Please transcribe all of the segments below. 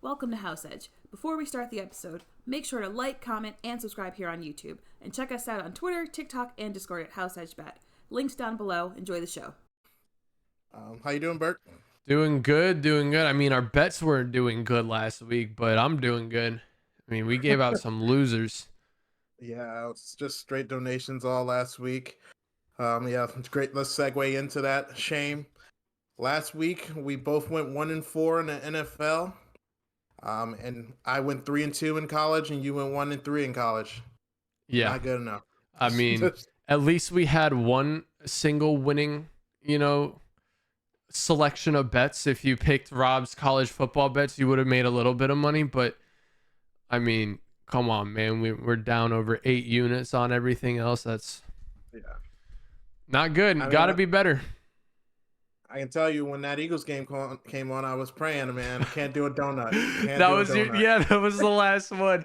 welcome to House Edge. Before we start the episode, make sure to like, comment, and subscribe here on YouTube. And check us out on Twitter, TikTok, and Discord at House Edge Bet. Links down below. Enjoy the show. How you doing, Bert? Doing good. I mean, our bets weren't doing good last week, but I'm doing good. I mean, we gave out some losers. Yeah, it's just straight donations all last week. Yeah, it's great. Let's segue into that. Shame. Last week we both went 1-4 in the NFL. And I went 3-2 in college, and you went 1-3 in college. Yeah, not good enough. I mean, at least we had one single winning, selection of bets. If you picked Rob's college football bets, you would have made a little bit of money. But I mean, come on, man, we're down over 8 units on everything else. That's not good. Got to be better. I can tell you when that Eagles game came on, I was praying, man. Can't do a donut. That was the last one.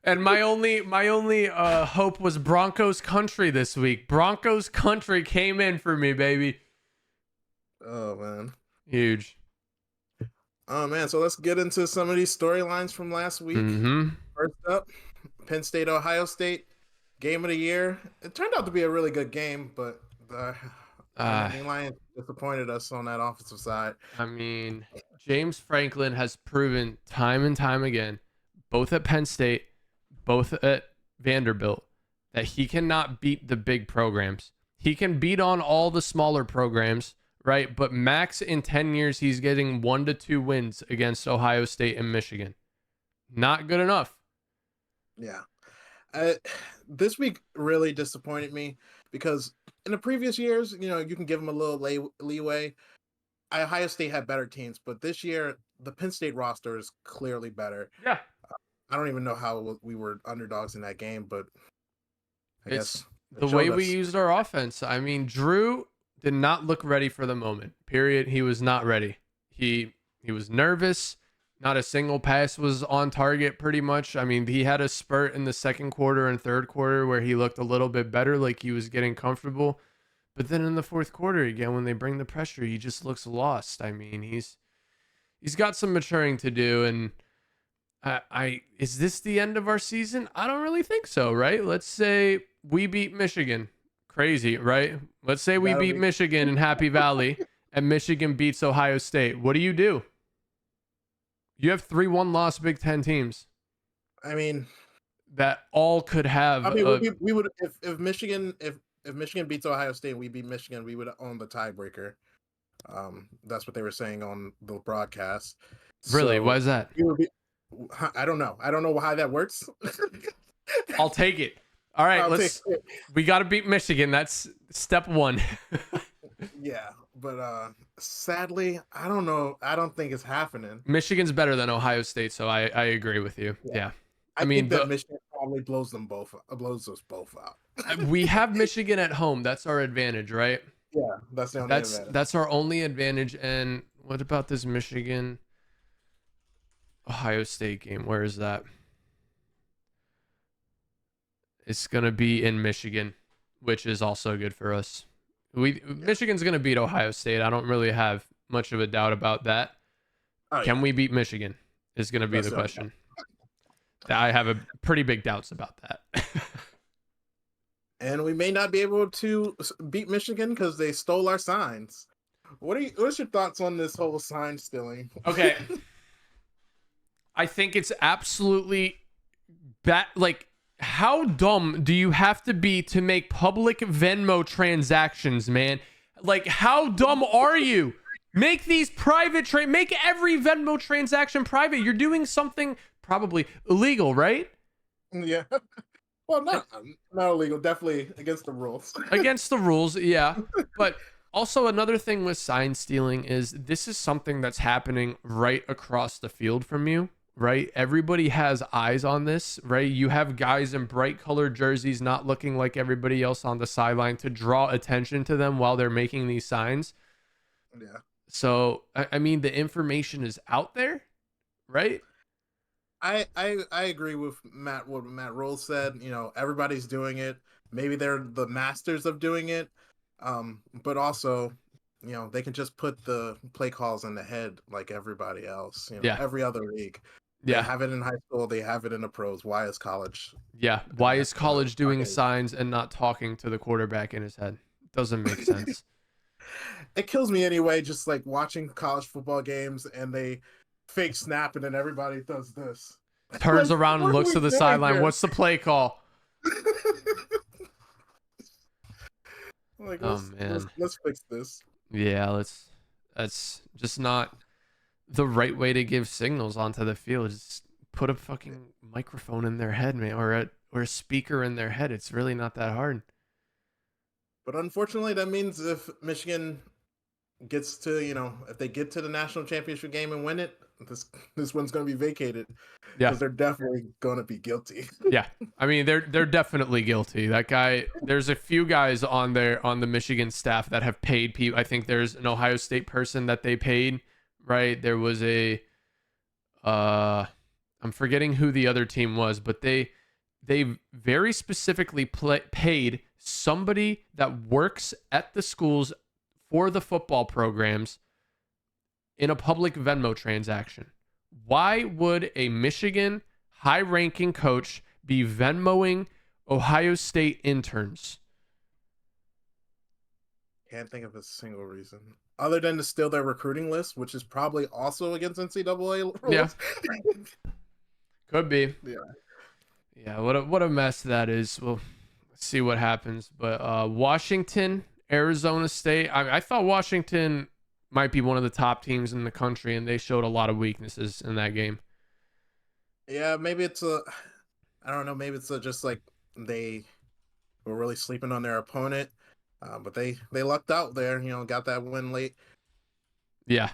And my only hope was Broncos country this week. Broncos country came in for me, baby. Oh man, huge. Oh man, so let's get into some of these storylines from last week. First up, Penn State, Ohio State, game of the year. It turned out to be a really good game, but the Lions disappointed us on that offensive side. I mean, James Franklin has proven time and time again, both at Penn State, both at Vanderbilt, that he cannot beat the big programs. He can beat on all the smaller programs, right? But max in 10 years, he's getting 1 to 2 wins against Ohio State and Michigan. Not good enough. Yeah. This week really disappointed me because in the previous years, you can give them a little leeway. Ohio State had better teams, but this year, the Penn State roster is clearly better. Yeah. I don't even know how we were underdogs in that game, but I guess the way we used our offense. I mean, Drew did not look ready for the moment. Period. He was not ready. He was nervous. Not a single pass was on target pretty much. I mean, he had a spurt in the second quarter and third quarter where he looked a little bit better, like he was getting comfortable. But then in the fourth quarter, again, when they bring the pressure, he just looks lost. I mean, he's got some maturing to do. And is this the end of our season? I don't really think so, right? Let's say we beat Michigan. Crazy, right? Let's say we beat Michigan in Happy Valley and Michigan beats Ohio State. What do? You have 3 1-loss Big Ten teams. I mean, that all could have. I mean, we would if Michigan beats Ohio State and we beat Michigan, we would own the tiebreaker. That's what they were saying on the broadcast. Really? Why is that? I don't know. I don't know how that works. I'll take it. All right, we got to beat Michigan. That's step 1. Yeah, but sadly, I don't know. I don't think it's happening. Michigan's better than Ohio State, so I agree with you. Yeah. I mean, think that Michigan probably blows us both out. We have Michigan at home. That's our advantage, right? Yeah, that's the only advantage. That's our only advantage. And what about this Michigan Ohio State game? Where is that? It's going to be in Michigan, which is also good for us. Michigan's going to beat Ohio State. I don't really have much of a doubt about that. Can we beat Michigan is going to be the question. I have a pretty big doubts about that. And we may not be able to beat Michigan because they stole our signs. What's your thoughts on this whole sign stealing? Okay. I think it's absolutely bad. Like, how dumb do you have to be to make public Venmo transactions, man? Like, how dumb are you? Make these private make every Venmo transaction private. You're doing something probably illegal, right? Yeah. Well, not illegal. Definitely against the rules. Against the rules, yeah. But also another thing with sign stealing is this is something that's happening right across the field from you. Right? Everybody has eyes on this, right? You have guys in bright colored jerseys not looking like everybody else on the sideline to draw attention to them while they're making these signs. Yeah. So, I mean, the information is out there, right? I agree with what Matt Rule said. Everybody's doing it. Maybe they're the masters of doing it. But also, they can just put the play calls in the head like everybody else, every other league. They Yeah. have it in high school. They have it in the pros. Why is college? Yeah. Why is college doing signs and not talking to the quarterback in his head? Doesn't make sense. It kills me anyway, just like watching college football games and they fake snap and then everybody does this. Turns Like, around and what are looks we to the doing sideline. here? What's the play call? Like, Oh man. let's fix this. Yeah, that's just not the right way to give signals onto the field. Just put a fucking microphone in their head, man, or a speaker in their head. It's really not that hard. But unfortunately, that means if Michigan gets to, if they get to the national championship game and win it, this one's going to be vacated. Yeah. Because they're definitely going to be guilty. Yeah. I mean, they're definitely guilty. That guy, there's a few guys on the Michigan staff that have paid people. I think there's an Ohio State person that they paid, right? There was I'm forgetting who the other team was, but they very specifically paid somebody that works at the schools for the football programs in a public Venmo transaction. Why would a Michigan high-ranking coach be Venmoing Ohio State interns? Can't think of a single reason other than to steal their recruiting list, which is probably also against NCAA rules. Yeah. Could be. Yeah. Yeah, what a mess that is. We'll see what happens. But Washington, Arizona State. I thought Washington might be one of the top teams in the country, and they showed a lot of weaknesses in that game. Yeah, maybe I don't know, maybe it's just like they were really sleeping on their opponent, but they lucked out there, got that win late. Yeah.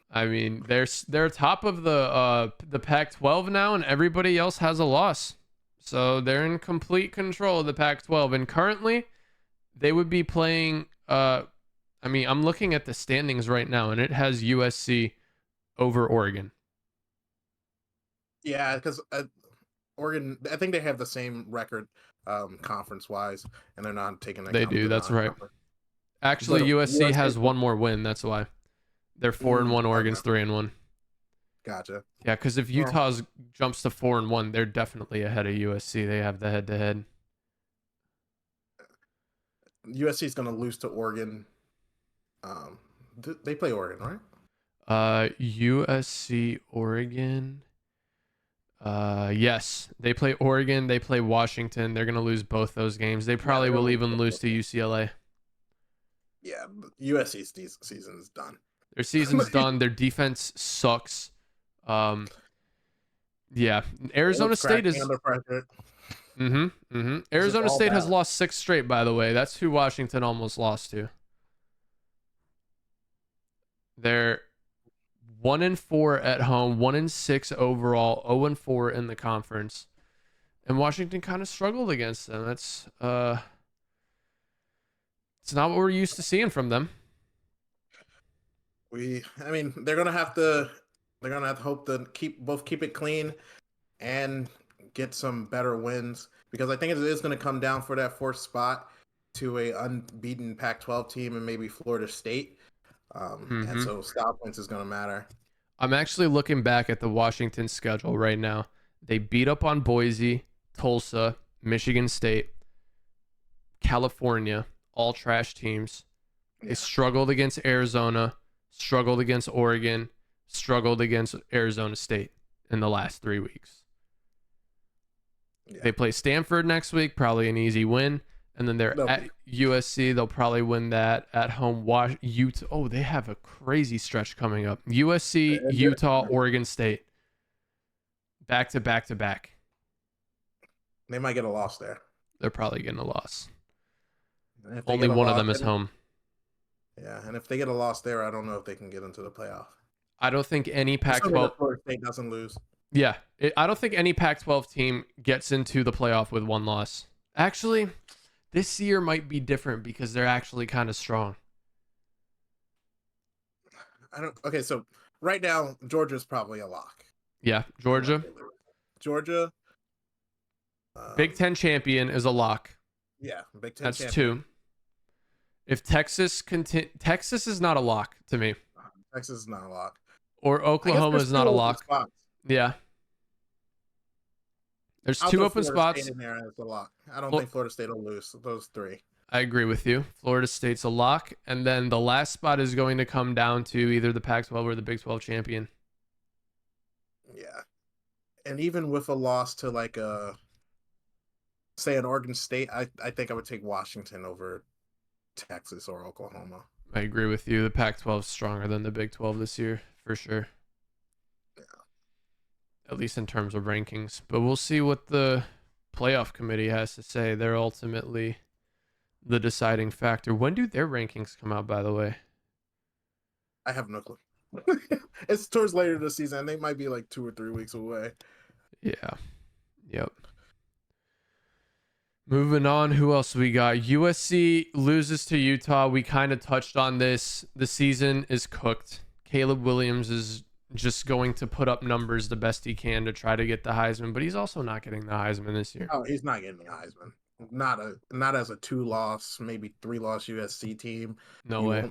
I mean, they're top of the Pac-12 now, and everybody else has a loss. So they're in complete control of the Pac-12, and currently they would be playing. I mean, I'm looking at the standings right now, and it has USC over Oregon. Yeah, because Oregon, I think they have the same record conference-wise, and they're not taking. They do. That's right. Actually, USC has one more win. That's why they're 4-1. Oregon's 3-1. Gotcha. Yeah, because if Utah jumps to 4-1, they're definitely ahead of USC. They have the head-to-head. USC is going to lose to Oregon. They play Oregon, right? USC, Oregon. Yes, they play Oregon. They play Washington. They're going to lose both those games. They probably will even lose to UCLA. Yeah, USC's season is done. Their season's done. Their defense sucks. Yeah, Arizona State is. Arizona State has lost 6 straight, by the way. That's who Washington almost lost to. They're 1-4 at home, 1-6 overall, 0-4 in the conference, and Washington kind of struggled against them. That's it's not what we're used to seeing from them. I mean, they're gonna have to hope to keep it clean and get some better wins, because I think it is going to come down for that 4th spot to a unbeaten Pac-12 team and maybe Florida State. And so style points is going to matter. I'm actually looking back at the Washington schedule right now. They beat up on Boise, Tulsa, Michigan State, California, all trash teams. They struggled against Arizona, struggled against Oregon, struggled against Arizona State in the last 3 weeks. Yeah. They play Stanford next week, probably an easy win. And then they're at USC. They'll probably win that at home. Utah. Oh, they have a crazy stretch coming up. USC, Utah, Oregon State. Back to back to back. They might get a loss there. They're probably getting a loss. Only one of them is home. Yeah, and if they get a loss there, I don't know if they can get into the playoff. I don't think any Pac-12 Florida State doesn't lose. Yeah, I don't think any Pac-12 team gets into the playoff with one loss. Actually, this year might be different because they're actually kind of strong. Okay, so right now Georgia's probably a lock. Yeah, Georgia. Big Ten champion is a lock. Yeah, Big Ten. That's champion. 2. If Texas is not a lock to me. Texas is not a lock. Or Oklahoma is not a lock. Yeah. There's I'll 2 throw open Florida spots. State in there as a lock. I don't Flo- think Florida State will lose those 3. I agree with you. Florida State's a lock. And then the last spot is going to come down to either the Pac-12 or the Big 12 champion. Yeah. And even with a loss to like say an Oregon State, I think I would take Washington over Texas or Oklahoma. I agree with you. The Pac-12 is stronger than the Big 12 this year, for sure. Yeah. At least in terms of rankings. But we'll see what the playoff committee has to say. They're ultimately the deciding factor. When do their rankings come out, by the way? I have no clue. It's towards later this season. They might be like 2 or 3 weeks away. Yeah. Yep. Moving on, who else we got? USC loses to Utah. We kind of touched on this. The season is cooked. Caleb Williams is just going to put up numbers the best he can to try to get the Heisman, but he's also not getting the Heisman this year. Oh, he's not getting the Heisman. Not as a 2-loss, maybe 3-loss USC team. No way.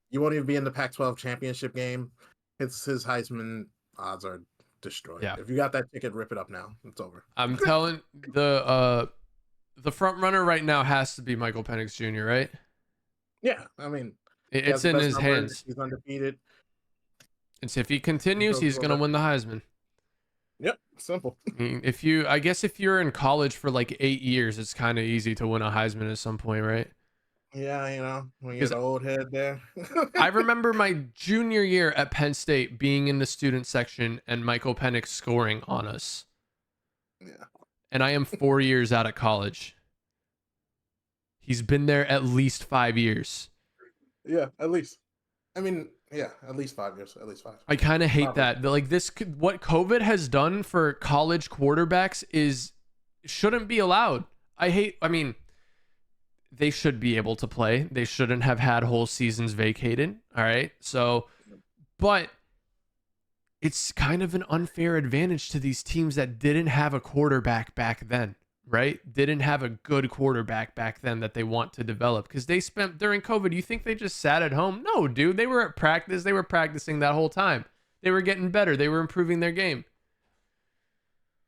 You won't even be in the Pac-12 championship game. His Heisman odds are destroyed. Yeah. If you got that ticket, rip it up now. It's over. I'm telling the front runner right now has to be Michael Penix Jr., right? Yeah, I mean, It's in his hands. He's undefeated. It's if he continues, he's going to win the Heisman. Yep, simple. I mean, I guess if you're in college for like 8 years, it's kind of easy to win a Heisman at some point, right? Yeah, when you're the old head there. I remember my junior year at Penn State being in the student section and Michael Penix scoring on us. Yeah. And I am 4 years out of college. He's been there at least 5 years. Yeah, at least. I mean, yeah, at least 5 years. At least 5. I kind of hate Probably. that. Like what COVID has done for college quarterbacks shouldn't be allowed. I mean, they should be able to play. They shouldn't have had whole seasons vacated. All right. So, but it's kind of an unfair advantage to these teams that didn't have a quarterback back then, right? Didn't have a good quarterback back then that they want to develop because they spent during COVID. You think they just sat at home? No, dude. They were at practice. They were practicing that whole time. They were getting better. They were improving their game.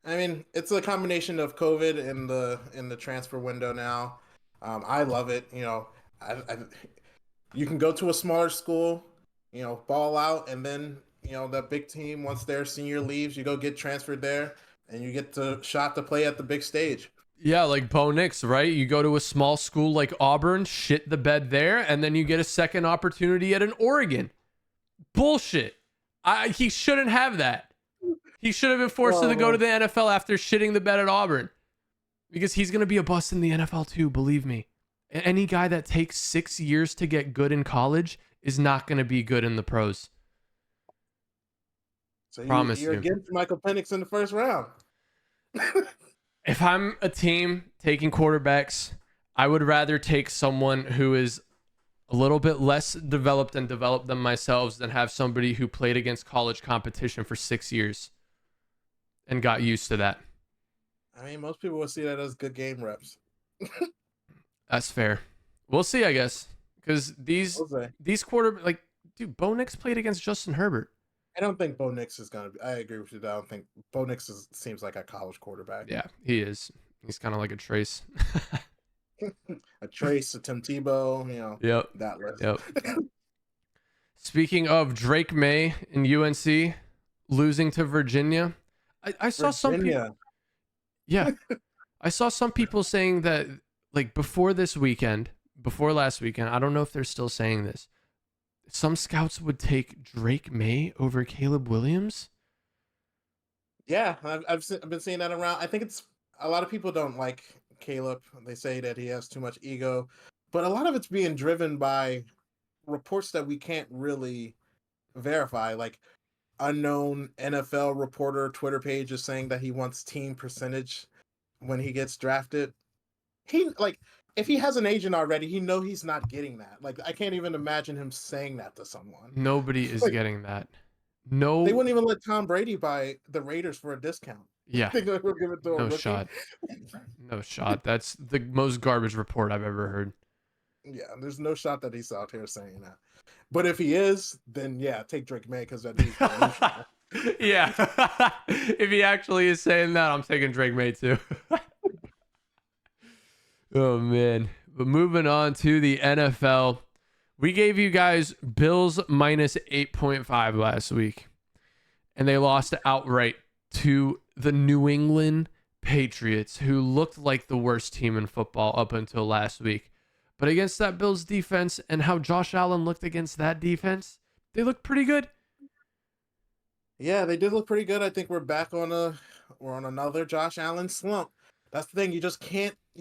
I mean, it's a combination of COVID and the transfer window now. I love it. You can go to a smaller school, ball out, and then that big team, once their senior leaves, you go get transferred there, and you get the shot to play at the big stage. Yeah, like Bo Nix, right? You go to a small school like Auburn, shit the bed there, and then you get a second opportunity at an Oregon. Bullshit. He shouldn't have that. He should have been forced to go to the NFL after shitting the bed at Auburn. Because he's going to be a bust in the NFL too, believe me. Any guy that takes 6 years to get good in college is not going to be good in the pros. So Promise you're you. against Michael Penix in the first round. If I'm a team taking quarterbacks, I would rather take someone who is a little bit less developed and develop them myself than have somebody who played against college competition for 6 years and got used to that. I mean, most people would see that as good game reps. That's fair. We'll see, I guess, because these dude, Bo Nix played against Justin Herbert. I don't think Bo Nix is gonna be. I agree with you. I don't think Bo Nix seems like a college quarterback. Yeah, he is. He's kind of like a Trace. A Trace, a Tim Tebow. Yep. That list. Yep. Speaking of Drake May and UNC losing to Virginia, I saw some people. Yeah, I saw some people saying that like before last weekend, I don't know if they're still saying this. Some scouts would take Drake May over Caleb Williams. Yeah, I've been seeing that around. I think it's a lot of people don't like Caleb. They say that he has too much ego, but a lot of it's being driven by reports that we can't really verify. Like unknown NFL reporter Twitter page is saying that he wants team percentage when he gets drafted. If he has an agent already, he's not getting that. Like, I can't even imagine him saying that to someone. Nobody is getting that. No, they wouldn't even let Tom Brady buy the Raiders for a discount. Yeah, Think they would give it to no shot. No shot. That's the most garbage report I've ever heard. Yeah, there's no shot that he's out here saying that. But if he is, then yeah, take Drake May because that dude's delusional. Yeah. If he actually is saying that, I'm taking Drake May too. Oh, man. But moving on to the NFL, we gave you guys Bills minus 8.5 last week, and they lost outright to the New England Patriots, who looked like the worst team in football up until last week. But against that Bills defense and how Josh Allen looked against that defense, they looked pretty good. Yeah, they did look pretty good. I think we're on another Josh Allen slump. That's the thing. You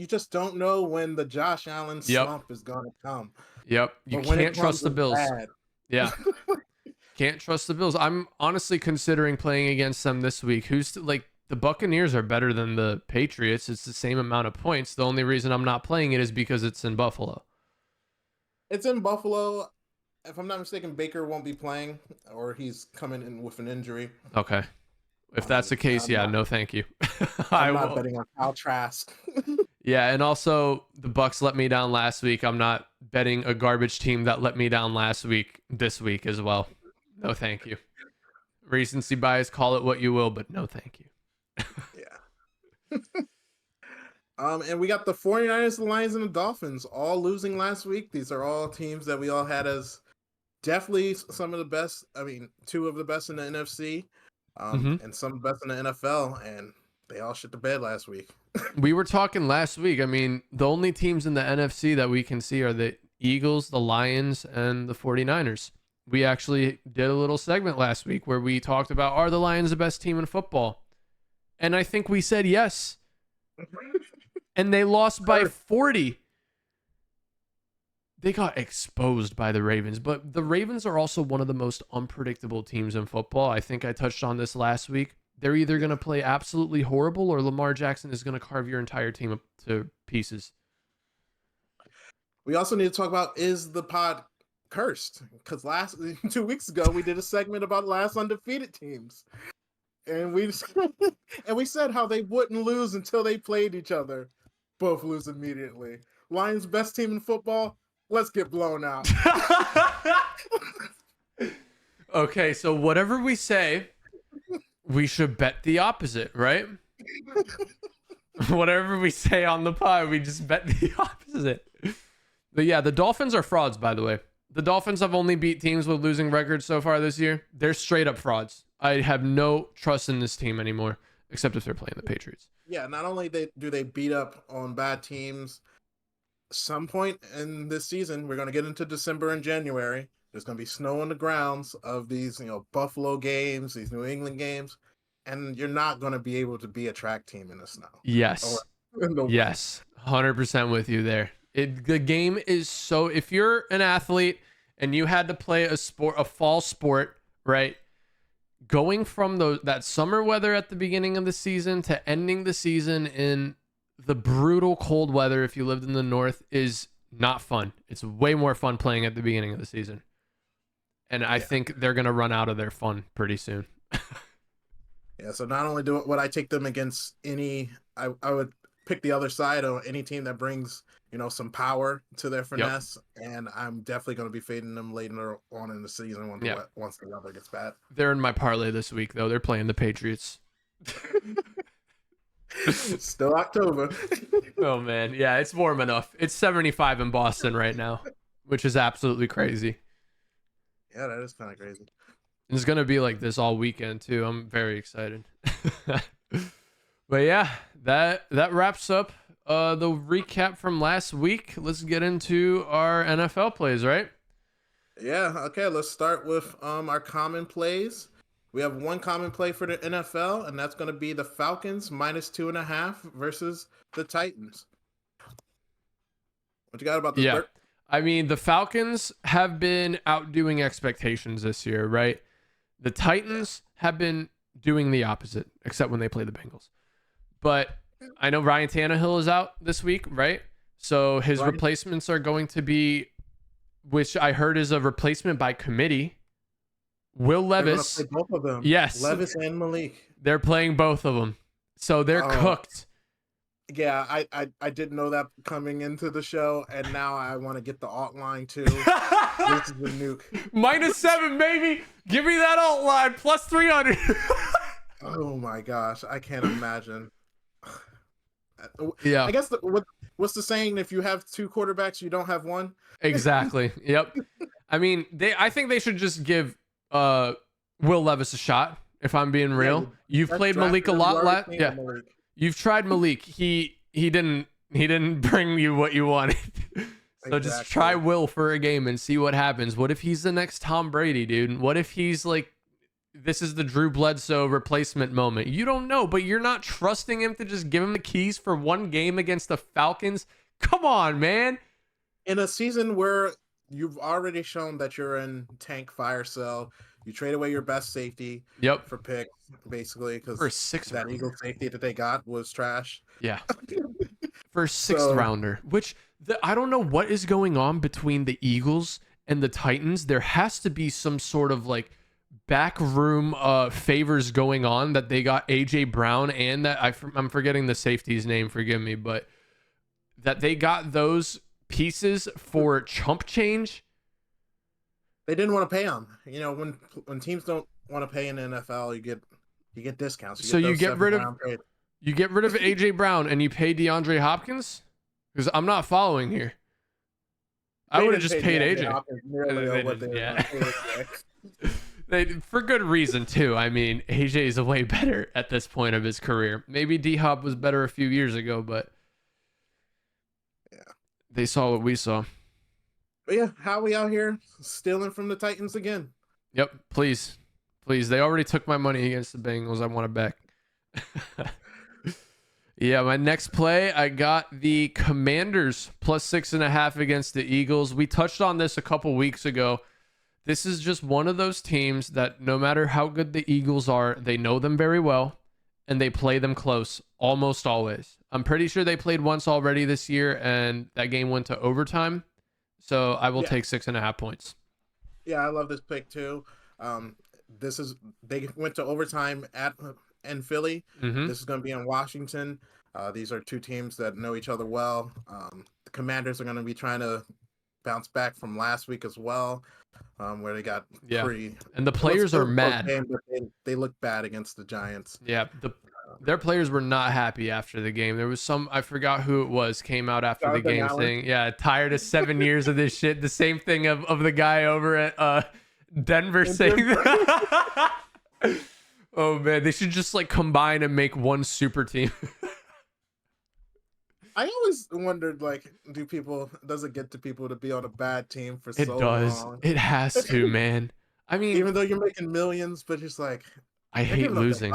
just don't know when the Josh Allen slump is gonna come. Yep. You But when it can't trust the comes, it's Bills. bad. Yeah. Can't trust the Bills. I'm honestly considering playing against them this week. The Buccaneers are better than the Patriots. It's the same amount of points. The only reason I'm not playing it is because it's in Buffalo. It's in Buffalo. If I'm not mistaken, Baker won't be playing, or he's coming in with an injury. Okay. If that's the case, no, thank you. I'm not betting on Kyle Trask. Yeah, and also the Bucks let me down last week. I'm not betting a garbage team that let me down last week this week as well. No, thank you. Recency bias, call it what you will, but no, thank you. Yeah. And we got the 49ers, the Lions, and the Dolphins all losing last week. These are all teams that we all had as definitely some of the best. I mean, two of the best in the NFC, and some of the best in the NFL, and they all shit the bed last week. We were talking last week. I mean, the only teams in the NFC that we can see are the Eagles, the Lions, and the 49ers. We actually did a little segment last week where we talked about, are the Lions the best team in football? And I think we said yes. And they lost by 40. They got exposed by the Ravens. But the Ravens are also one of the most unpredictable teams in football. I think I touched on this last week. They're either going to play absolutely horrible or Lamar Jackson is going to carve your entire team up to pieces. We also need to talk about, is the pod cursed? Because 2 weeks ago, we did a segment about last undefeated teams. And we said how they wouldn't lose until they played each other. Both lose immediately. Lions best team in football. Let's get blown out. Okay, so whatever we say, we should bet the opposite, right? Whatever we say on the pod, we just bet the opposite. But yeah, the Dolphins are frauds, by the way. The Dolphins have only beat teams with losing records so far this year. They're straight up frauds. I have no trust in this team anymore, except if they're playing the Patriots. Yeah, not only do they beat up on bad teams, some point in this season, we're going to get into December and January. There's going to be snow on the grounds of these, Buffalo games, these New England games, and you're not going to be able to be a track team in the snow. Yes. Yes. 100% with you there. The game is so, if you're an athlete and you had to play a fall sport, right? Going from that summer weather at the beginning of the season to ending the season in the brutal cold weather, if you lived in the north, is not fun. It's way more fun playing at the beginning of the season. And I think they're going to run out of their fun pretty soon. Yeah, so not only would I take them against I would pick the other side on any team that brings, some power to their finesse. Yep. And I'm definitely going to be fading them later on in the season once the weather gets bad. They're in my parlay this week, though. They're playing the Patriots. Still October. Oh, man. Yeah, it's warm enough. It's 75 in Boston right now, which is absolutely crazy. Yeah, that is kind of crazy. It's going to be like this all weekend, too. I'm very excited. But yeah, that wraps up the recap from last week. Let's get into our NFL plays, right? Yeah, okay. Let's start with our common plays. We have one common play for the NFL, and that's going to be the Falcons -2.5 versus the Titans. What you got about this? Yeah, I mean, the Falcons have been outdoing expectations this year, right? The Titans have been doing the opposite, except when they play the Bengals. But I know Ryan Tannehill is out this week, right? So his replacements are going to be, which I heard is a replacement by committee, Will Levis. They're gonna play both of them. Yes. Levis and Malik. They're playing both of them. So they're cooked. Yeah, I didn't know that coming into the show, and now I want to get the alt line too. This is the nuke. -7, baby. Give me that alt line. Plus 300. Oh my gosh, I can't imagine. Yeah. I guess what's the saying? If you have two quarterbacks, you don't have one. Exactly. Yep. I mean, I think they should just give Will Levis a shot. If I'm being real, you've played Malik a lot. Yeah. Malik. You've tried Malik. He didn't bring you what you wanted. So just try Will for a game and see what happens. What if he's the next Tom Brady, dude? What if he's like, this is the Drew Bledsoe replacement moment? You don't know, but you're not trusting him to just give him the keys for one game against the Falcons? Come on, man. In a season where you've already shown that you're in tank fire sale, you trade away your best safety for picks, basically, because that Eagle safety that they got was trash. Yeah. For a sixth rounder, which I don't know what is going on between the Eagles and the Titans. There has to be some sort of like backroom favors going on that they got AJ Brown and that I'm forgetting the safety's name, forgive me, but that they got those pieces for chump change. They didn't want to pay them. You know, when teams don't want to pay in the NFL, you get discounts. You get rid of AJ Brown and you pay DeAndre Hopkins? Because I'm not following here. I would have just paid AJ. For good reason too. I mean, AJ is way better at this point of his career. Maybe D-Hop was better a few years ago, but they saw what we saw. But yeah, how we out here stealing from the Titans again? Yep, please. They already took my money against the Bengals. I want it back. Yeah, my next play, I got the Commanders plus 6.5 against the Eagles. We touched on this a couple weeks ago. This is just one of those teams that no matter how good the Eagles are, they know them very well, and they play them close almost always. I'm pretty sure they played once already this year, and that game went to overtime. So I will take 6.5 points. Yeah, I love this pick too. They went to overtime in Philly. Mm-hmm. This is going to be in Washington. These are two teams that know each other well. The Commanders are going to be trying to bounce back from last week as well, where they got pretty. And the players are mad. Game, but they look bad against the Giants. Yeah, their players were not happy after the game. There was I forgot who it was, came out after the game saying, tired of 7 years of this shit. The same thing of the guy over at Denver saying that. Oh man, they should just like combine and make one super team. I always wondered, like, does it get to people to be on a bad team for so long? It does. It has to, man. I mean, even though you're making millions, but it's like, I hate losing.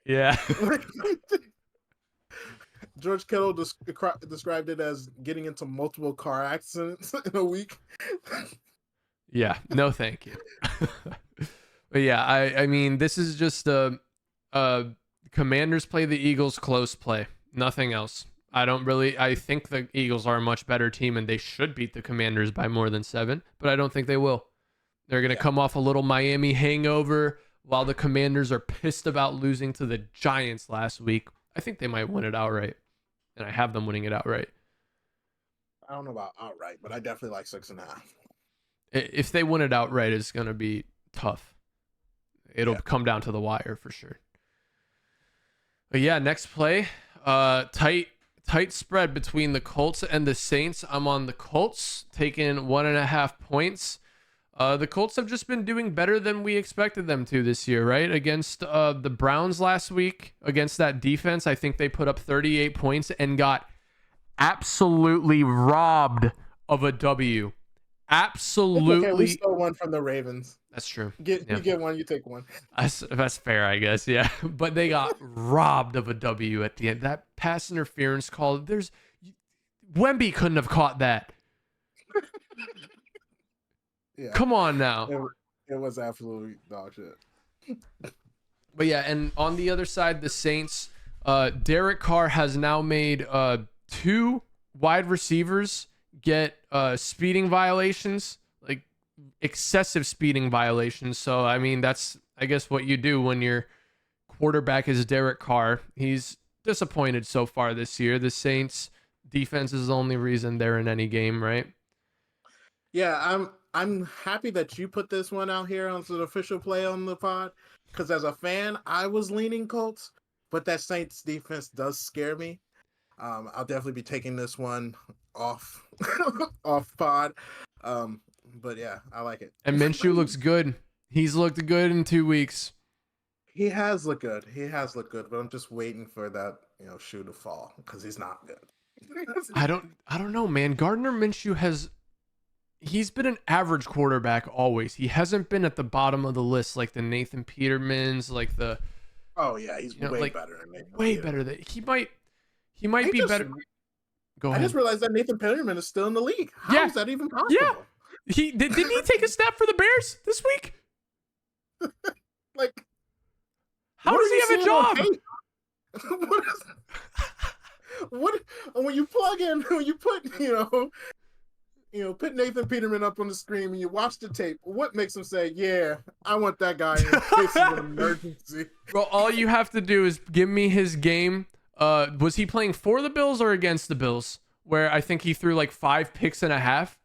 Yeah. George Kittle described it as getting into multiple car accidents in a week. Yeah. No, thank you. But yeah, I mean, this is just Commanders play the Eagles close play. Nothing else. I think the Eagles are a much better team and they should beat the Commanders by more than 7, but I don't think they will. They're going to come off a little Miami hangover while the Commanders are pissed about losing to the Giants last week. I think they might win it outright, and I have them winning it outright. I don't know about outright, but I definitely like 6.5. If they win it outright, it's going to be tough. It'll come down to the wire for sure. But yeah, next play, tight spread between the Colts and the Saints. I'm on the Colts, taking 1.5 points. The Colts have just been doing better than we expected them to this year, right? Against the Browns last week, against that defense, I think they put up 38 points and got absolutely robbed of a W. Absolutely. Okay, we stole one from the Ravens. That's true. You get one, you take one. That's fair, I guess. Yeah, but they got robbed of a W at the end. That pass interference call. Wemby couldn't have caught that. Yeah. Come on now. It was absolutely dog shit. But yeah, and on the other side, the Saints, Derek Carr has now made 2 wide receivers get speeding violations, like excessive speeding violations. So, I mean, that's, I guess, what you do when your quarterback is Derek Carr. He's disappointed so far this year. The Saints defense is the only reason they're in any game, right? Yeah, I'm happy that you put this one out here as an official play on the pod, because as a fan, I was leaning Colts, but that Saints defense does scare me. I'll definitely be taking this one off off pod. But yeah, I like it. And Minshew looks good. He's looked good in 2 weeks. He has looked good. He has looked good, but I'm just waiting for that, shoe to fall because he's not good. I don't know, man. Gardner Minshew he's been an average quarterback always. He hasn't been at the bottom of the list like the Nathan Petermans, like the Oh yeah, he's way better than Nathan. Way better than he might be better. Go ahead. I just realized that Nathan Peterman is still in the league. How is that even possible? Yeah. Didn't he take a snap for the Bears this week? Like, how does he have a job? What when you plug in, when you put put Nathan Peterman up on the screen and you watch the tape, what makes him say, yeah, I want that guy in case of an emergency? Bro, all you have to do is give me his game. Was he playing for the Bills or against the Bills? Where I think he threw like 5 picks and a half.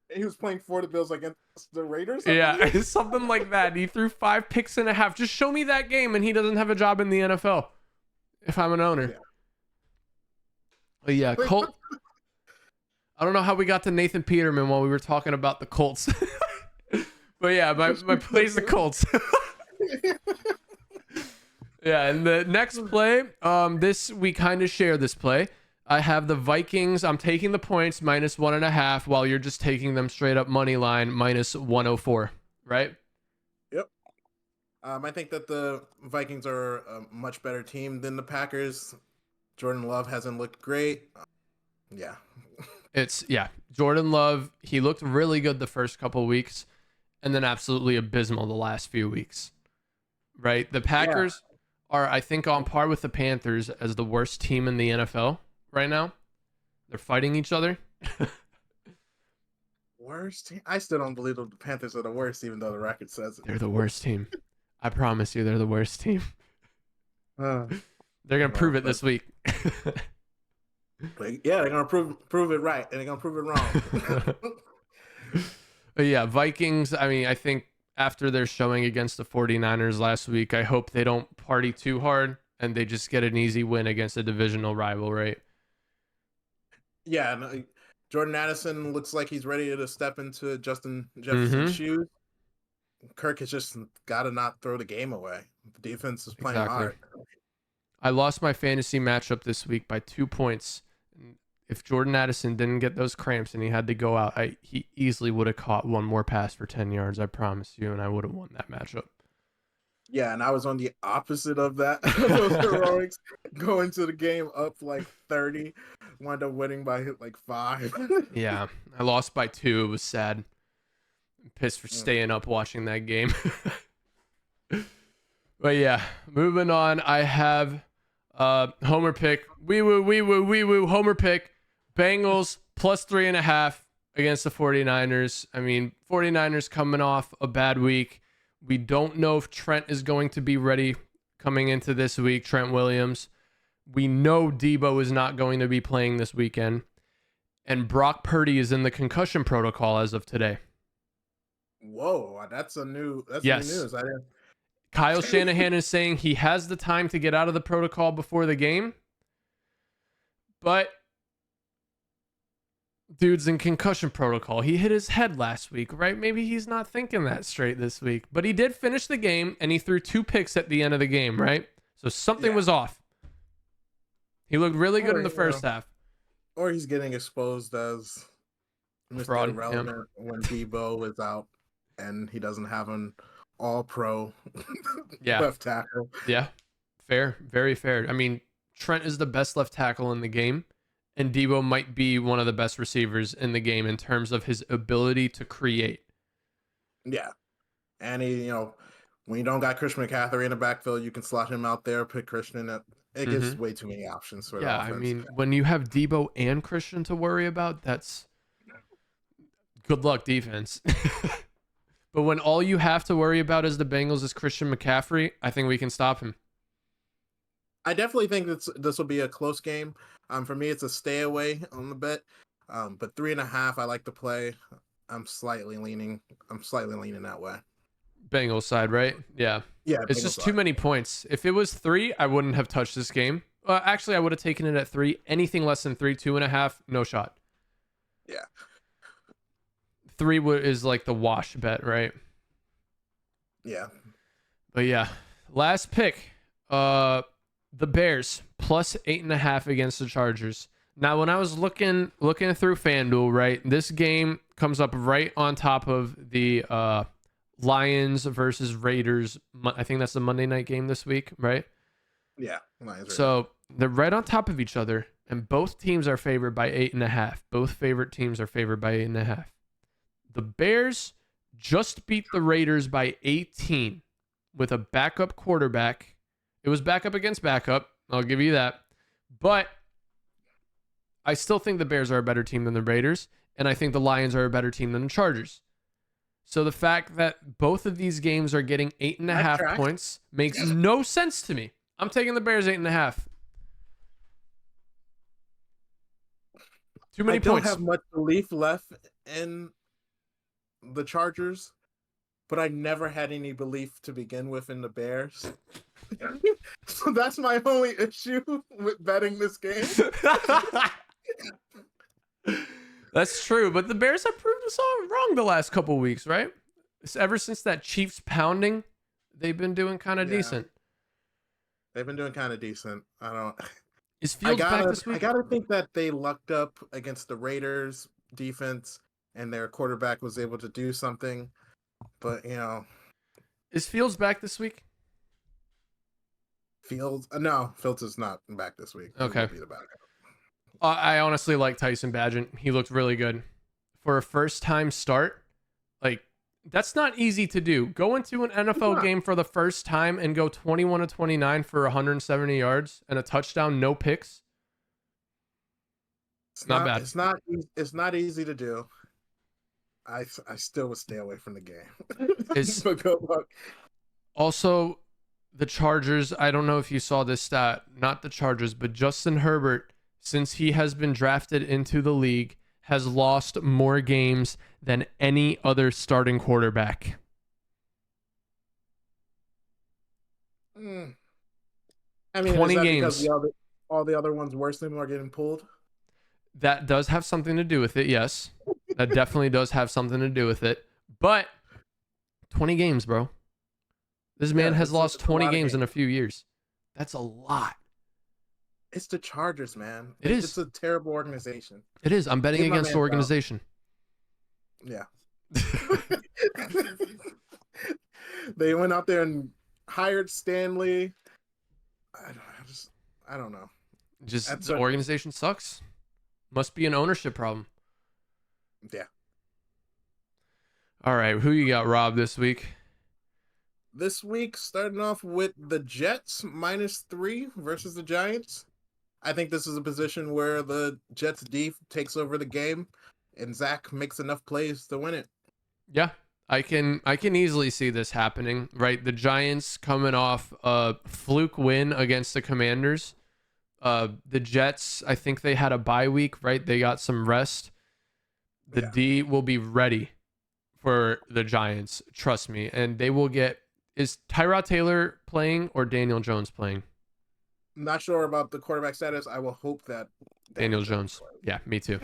He was playing for the Bills against the Raiders? Yeah, something like that. He threw 5 picks and a half. Just show me that game and he doesn't have a job in the NFL if I'm an owner. Yeah. But yeah, Colt. I don't know how we got to Nathan Peterman while we were talking about the Colts. But yeah, my play's the Colts. Yeah, and the next play, we kind of share this play. I have the Vikings. I'm taking the points -1.5 while you're just taking them straight up money line -104, right? Yep. I think that the Vikings are a much better team than the Packers. Jordan Love hasn't looked great. Yeah. Jordan Love, he looked really good the first couple weeks and then absolutely abysmal the last few weeks. Right? The Packers are, I think, on par with the Panthers as the worst team in the NFL right now. They're fighting each other. Worst team? I still don't believe the Panthers are the worst, even though the record says it. They're the worst team. I promise you, they're the worst team. They're going to prove it this week. But yeah, they're going to prove it right, and they're going to prove it wrong. But yeah, Vikings, I mean, I think after their showing against the 49ers last week, I hope they don't party too hard and they just get an easy win against a divisional rival, right? Yeah, Jordan Addison looks like he's ready to step into Justin Jefferson's shoes. Kirk has just got to not throw the game away. The defense is playing hard. I lost my fantasy matchup this week by 2 points. If Jordan Addison didn't get those cramps and he had to go out, he easily would have caught one more pass for 10 yards, I promise you, and I would have won that matchup. Yeah, and I was on the opposite of that. Those heroics going to the game up like 30, wound up winning by like 5. Yeah, I lost by 2. It was sad. I'm pissed for staying up watching that game. But yeah, moving on. I have Homer pick. Wee woo, Homer pick. Bengals +3.5 against the 49ers. I mean, 49ers coming off a bad week. We don't know if Trent is going to be ready coming into this week, Trent Williams. We know Debo is not going to be playing this weekend. And Brock Purdy is in the concussion protocol as of today. Whoa, that's new news. Kyle Shanahan is saying he has the time to get out of the protocol before the game. But dude's in concussion protocol. He hit his head last week, right? Maybe he's not thinking that straight this week. But he did finish the game, and he threw 2 picks at the end of the game, right? So something was off. He looked really good in the first half. Or he's getting exposed as Mr. Fraud, Irrelevant when Debo is out and he doesn't have an all-pro left tackle. Yeah, fair. Very fair. I mean, Trent is the best left tackle in the game. And Debo might be one of the best receivers in the game in terms of his ability to create. Yeah. And he, when you don't got Christian McCaffrey in the backfield, you can slot him out there, pick Christian. It gives way too many options for the offense. I mean, when you have Debo and Christian to worry about, that's good luck defense. But when all you have to worry about as the Bengals is Christian McCaffrey, I think we can stop him. I definitely think this will be a close game. For me, it's a stay away on the bet. But 3.5, I like to play. I'm slightly leaning that way. Bengals side, right? Yeah. Yeah, It's Bengals just too side. many points. If it was 3, I wouldn't have touched this game. Actually, I would have taken it at 3. Anything less than 3, 2.5, no shot. Yeah. 3 is like the wash bet, right? Yeah. But yeah, last pick. The Bears plus 8.5 against the Chargers. Now, when I was looking through FanDuel, right, this game comes up right on top of the Lions versus Raiders. I think that's the Monday night game this week, right? Yeah. Lions right So they're right on top of each other, and both teams are favored by 8.5. Both favorite teams are favored by 8.5. The Bears just beat the Raiders by 18 with a backup quarterback. It was backup against backup. I'll give you that. But I still think the Bears are a better team than the Raiders, and I think the Lions are a better team than the Chargers. So the fact that both of these games are getting 8.5 points makes no sense to me. I'm taking the Bears 8.5. Too many points. I don't have much belief left in the Chargers, but I never had any belief to begin with in the Bears. So that's my only issue with betting this game. That's true, but the Bears have proved us all wrong the last couple weeks, right? Ever since that Chiefs pounding, they've been doing kind of decent. They've been doing kind of decent. Is Fields back this week? I gotta think that they lucked up against the Raiders defense, and their quarterback was able to do something. But is Fields back this week? No, Fields is not back this week. Okay. I honestly like Tyson Bagent. He looked really good for a first-time start. Like, that's not easy to do. Go into an NFL game for the first time and go 21-29 for 170 yards and a touchdown, no picks. It's not bad. It's not easy to do. I still would stay away from the game. But good luck. Also, the Chargers, I don't know if you saw this stat, not the Chargers, but Justin Herbert, since he has been drafted into the league, has lost more games than any other starting quarterback. I mean, 20 is that games. Because all the other ones worse than him are getting pulled? That does have something to do with it, yes. That definitely does have something to do with it. But 20 games, bro. This man has lost 20 games in a few years. That's a lot. It's the Chargers, man. It is. It's a terrible organization. It is. I'm betting against the organization. Yeah. They went out there and hired Stanley. I don't know. Just the organization sucks. Must be an ownership problem. Yeah. All right. Who you got, Rob, this week? This week, starting off with the Jets -3 versus the Giants. I think this is a position where the Jets D takes over the game, and Zach makes enough plays to win it. Yeah, I can easily see this happening. Right, the Giants coming off a fluke win against the Commanders. The Jets, I think they had a bye week. Right, they got some rest. The D will be ready for the Giants. Trust me, and they will get. Is Tyrod Taylor playing or Daniel Jones playing? I'm not sure about the quarterback status. I will hope that Daniel Jones. Yeah, me too.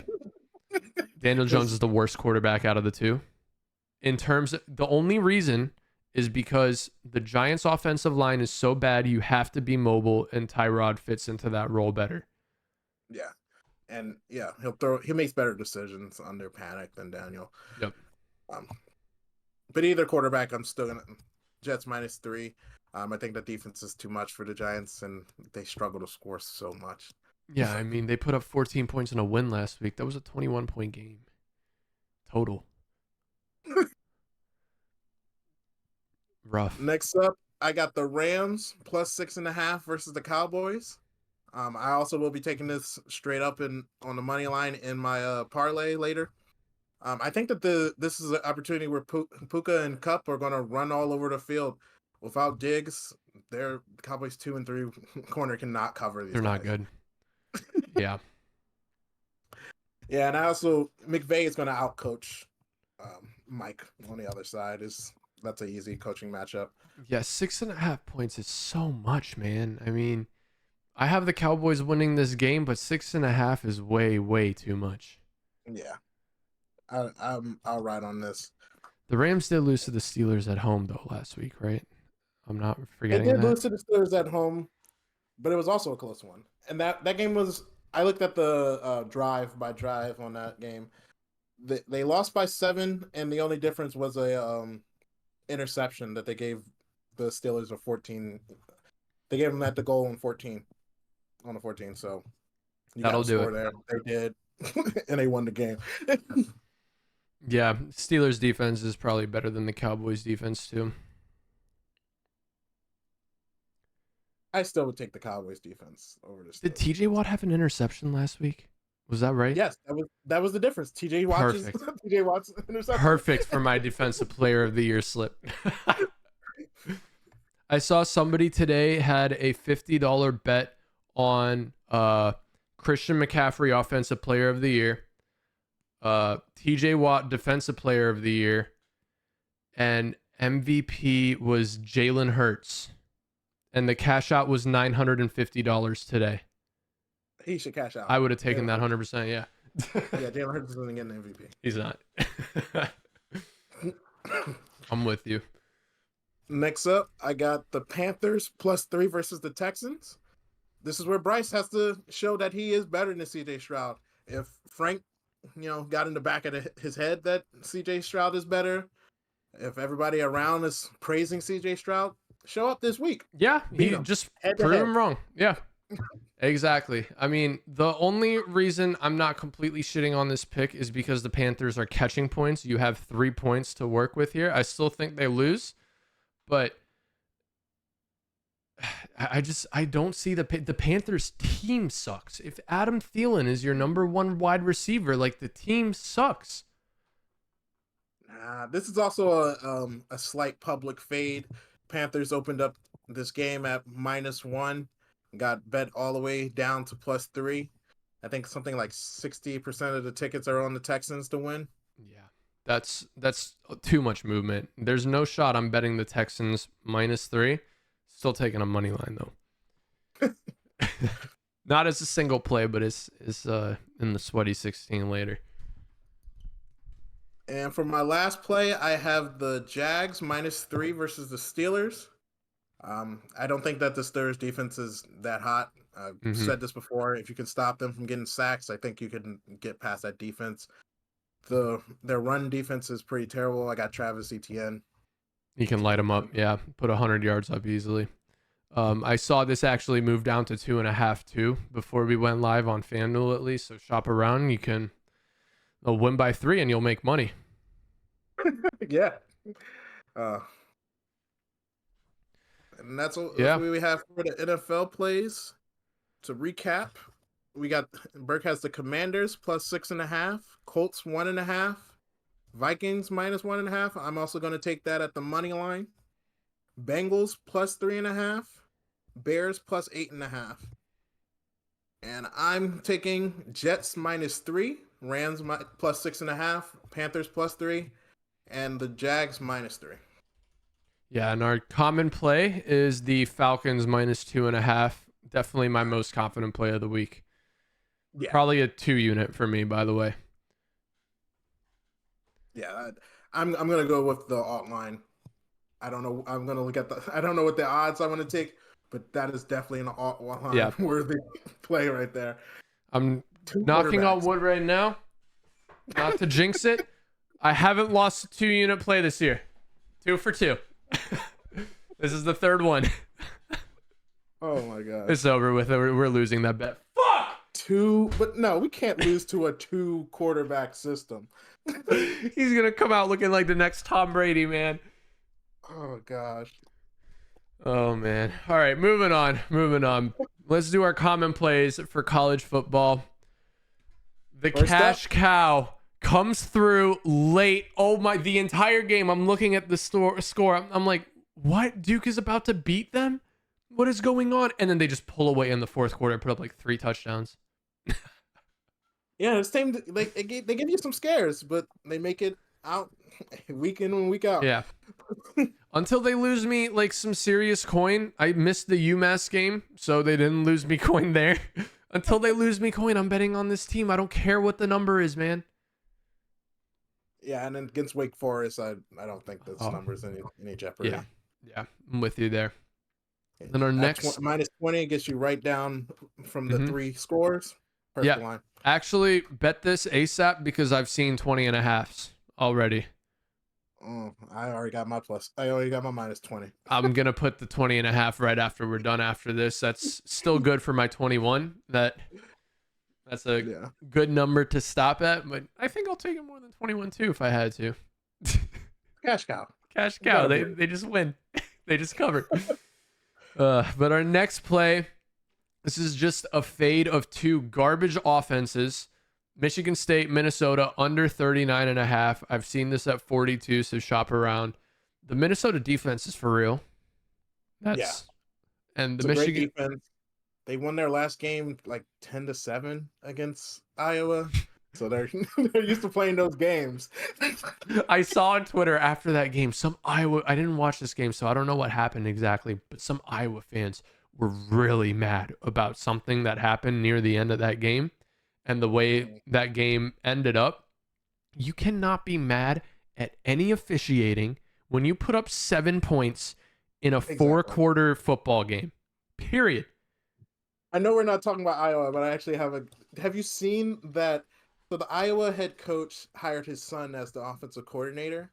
Daniel Jones is the worst quarterback out of the two. In terms of, the only reason is because the Giants' offensive line is so bad, you have to be mobile, and Tyrod fits into that role better. Yeah. And yeah, he makes better decisions under panic than Daniel. Yep. But either quarterback, I'm still gonna Jets -3. I think the defense is too much for the Giants, and they struggle to score so much. Yeah, I mean, they put up 14 points in a win last week. That was a 21-point game total. Rough. Next up, I got the Rams +6.5 versus the Cowboys. I also will be taking this straight up on the money line in my parlay later. I think that this is an opportunity where Puka and Kupp are going to run all over the field. Without Diggs, the Cowboys 2 and 3 corner cannot cover these. They're not good. Yeah. Yeah, and McVay is going to outcoach Mike on the other side that's an easy coaching matchup. Yeah, 6.5 points is so much, man. I mean, I have the Cowboys winning this game, but 6.5 is way, way too much. Yeah, I'll ride on this. The Rams did lose to the Steelers at home though last week, right? I'm not They forgetting did that. lose to the Steelers at home, but it was also a close one. And that game was. I looked at the drive by drive on that game. They lost by 7, and the only difference was a interception that they gave the Steelers a 14. They gave them at the goal on 14, on the 14. So you That'll got do score it. there. They did, and they won the game. Yeah, Steelers defense is probably better than the Cowboys defense too. I still would take the Cowboys defense over the Steelers. Did TJ Watt have an interception last week? Was that right? Yes, that was the difference. TJ Watt's interception. Perfect for my defensive player of the year slip. I saw somebody today had a $50 bet on Christian McCaffrey offensive player of the year, TJ Watt defensive player of the year, and MVP was Jalen Hurts. And the cash out was $950 today. He should cash out. I would have taken that 100%. Yeah. Yeah, Jalen Hurts isn't getting the MVP. He's not. I'm with you. Next up, I got the Panthers +3 versus the Texans. This is where Bryce has to show that he is better than CJ Stroud. If Frank, got in the back of his head that CJ Stroud is better, if everybody around is praising CJ Stroud, show up this week. Yeah, he just proved him wrong. Yeah, exactly. I mean, the only reason I'm not completely shitting on this pick is because the Panthers are catching points. You have 3 points to work with here. I still think they lose, but I don't see the Panthers team sucks. If Adam Thielen is your number 1 wide receiver, like the team sucks. This is also a slight public fade. Panthers opened up this game at -1, got bet all the way down to +3. I think something like 60% of the tickets are on the Texans to win. Yeah, that's too much movement. There's no shot I'm betting the Texans -3. Still taking a money line though. Not as a single play, but it's in the sweaty 16 later. And for my last play, I have the Jags -3 versus the Steelers. I don't think that the Steelers defense is that hot. I've said this before. If you can stop them from getting sacks, I think you can get past that defense. Their run defense is pretty terrible. I got Travis Etienne. He can light them up. Yeah, put 100 yards up easily. I saw this actually move down to 2.5 too before we went live on FanDuel at least. So shop around. You can win by 3 and you'll make money. Yeah. And that's what we have for the NFL plays. To recap, we got Burke has the Commanders +6.5, Colts 1.5, Vikings -1.5. I'm also going to take that at the money line. Bengals +3.5, Bears +8.5. And I'm taking Jets -3, Rams +6.5, Panthers +3, and the Jags -3. Yeah, and our common play is the Falcons -2.5. Definitely my most confident play of the week. Yeah. Probably a 2 unit for me, by the way. Yeah, I'm gonna go with the alt line. I don't know. I'm gonna look at I don't know what the odds I want to take, but that is definitely an alt line worthy play right there. I'm knocking on wood right now, not to jinx it. I haven't lost a 2 unit play this year. 2 for 2. This is the 3rd one. Oh my god. It's over with. We're losing that bet. Fuck! 2, but no, we can't lose to a 2 quarterback system. He's gonna come out looking like the next Tom Brady, man. Oh gosh. Oh man. All right, moving on. Let's do our common plays for college football. The cash cow comes through late. Oh my, the entire game I'm looking at the score. I'm like, what? Duke is about to beat them? What is going on? And then they just pull away in the 4th quarter and put up like 3 touchdowns. Yeah, this team they give you some scares, but they make it out week in and week out. Yeah. Until they lose me like some serious coin. I missed the UMass game, so they didn't lose me coin there. Until they lose me coin, I'm betting on this team. I don't care what the number is, man. Yeah, and then against Wake Forest, I don't think this number's any jeopardy. Yeah, I'm with you there. And our next minus 20 gets you right down from the 3 scores. Perfect line. Actually, bet this ASAP because I've seen 20.5s already. Oh, I already got my minus 20. I'm gonna put the 20.5 right after we're done after this. That's still good for my 21. That's a good number to stop at, but I think I'll take it more than 21 too if I had to. Cash cow. Cash cow. They just win. They just cover. But our next play, this is just a fade of 2 garbage offenses. Michigan State, Minnesota, under 39.5. I've seen this at 42, so shop around. The Minnesota defense is for real. And the Michigan great defense. They won their last game like 10-7 against Iowa. So they're used to playing those games. I saw on Twitter after that game, I didn't watch this game, so I don't know what happened exactly, but some Iowa fans were really mad about something that happened near the end of that game and the way that game ended up. You cannot be mad at any officiating when you put up 7 points in a 4-quarter football game. Period. I know we're not talking about Iowa, but I actually have you seen that? So the Iowa head coach hired his son as the offensive coordinator.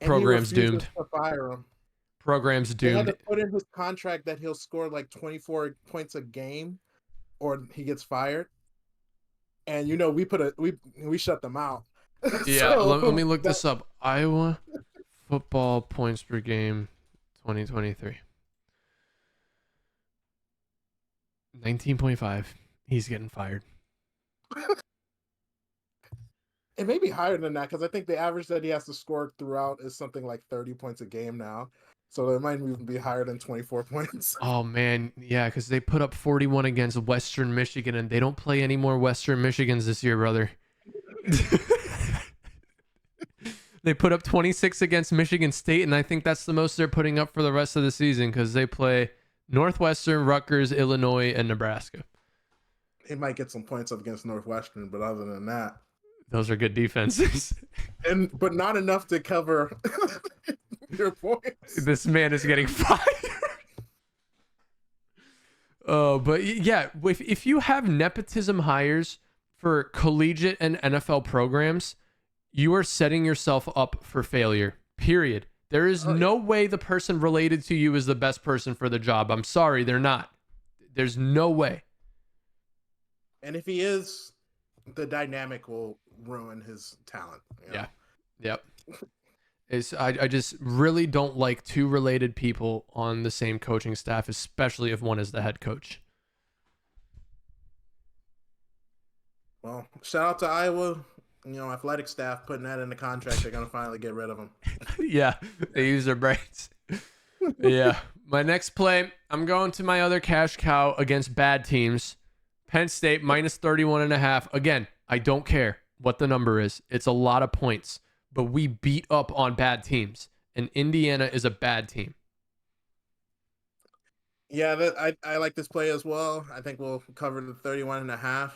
Program's doomed. To fire him. Program's doomed. He had to put in his contract that he'll score like 24 points a game, or he gets fired. And we shut them out. Yeah, let me look this up. Iowa football points per game, 2023. 19.5. He's getting fired. It may be higher than that because I think the average that he has to score throughout is something like 30 points a game now. So it might even be higher than 24 points. Oh, man. Yeah, because they put up 41 against Western Michigan, and they don't play any more Western Michigans this year, brother. They put up 26 against Michigan State, and I think that's the most they're putting up for the rest of the season because they play Northwestern, Rutgers, Illinois, and Nebraska. They might get some points up against Northwestern, but other than that, those are good defenses. But not enough to cover your points. This man is getting fired. But yeah, if you have nepotism hires for collegiate and NFL programs, you are setting yourself up for failure. Period. There is no way the person related to you is the best person for the job. I'm sorry, they're not. There's no way. And if he is, the dynamic will ruin his talent. You know? Yeah. Yep. I just really don't like 2 related people on the same coaching staff, especially if one is the head coach. Well, shout out to Iowa. Athletic staff putting that in the contract. They're going to finally get rid of him. Yeah, they use their brains. Yeah. My next play, I'm going to my other cash cow against bad teams. Penn State minus 31.5. Again, I don't care what the number is. It's a lot of points, but we beat up on bad teams, and Indiana is a bad team. Yeah, I like this play as well. I think we'll cover the 31.5.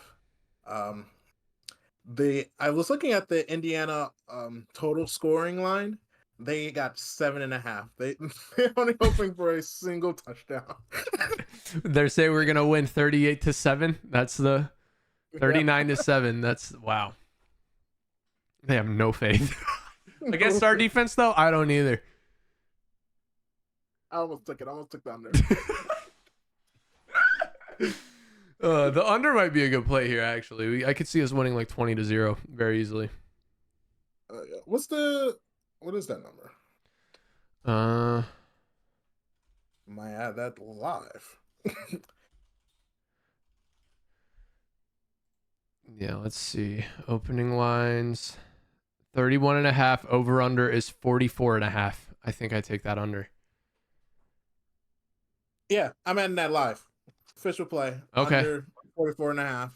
I was looking at the Indiana total scoring line. They got 7.5. They're only hoping for a single touchdown. They're saying we're gonna win 38-7. That's the 39-7. That's wow. They have no faith against our defense, though. I don't either. I almost took the under. The under might be a good play here. Actually, I could see us winning like 20-0 very easily. What is that number? Might add that live. Yeah, let's see. Opening lines 31.5. Over under is 44.5. I think I take that under. Yeah, I'm adding that live. Official play. Okay. Under 44.5.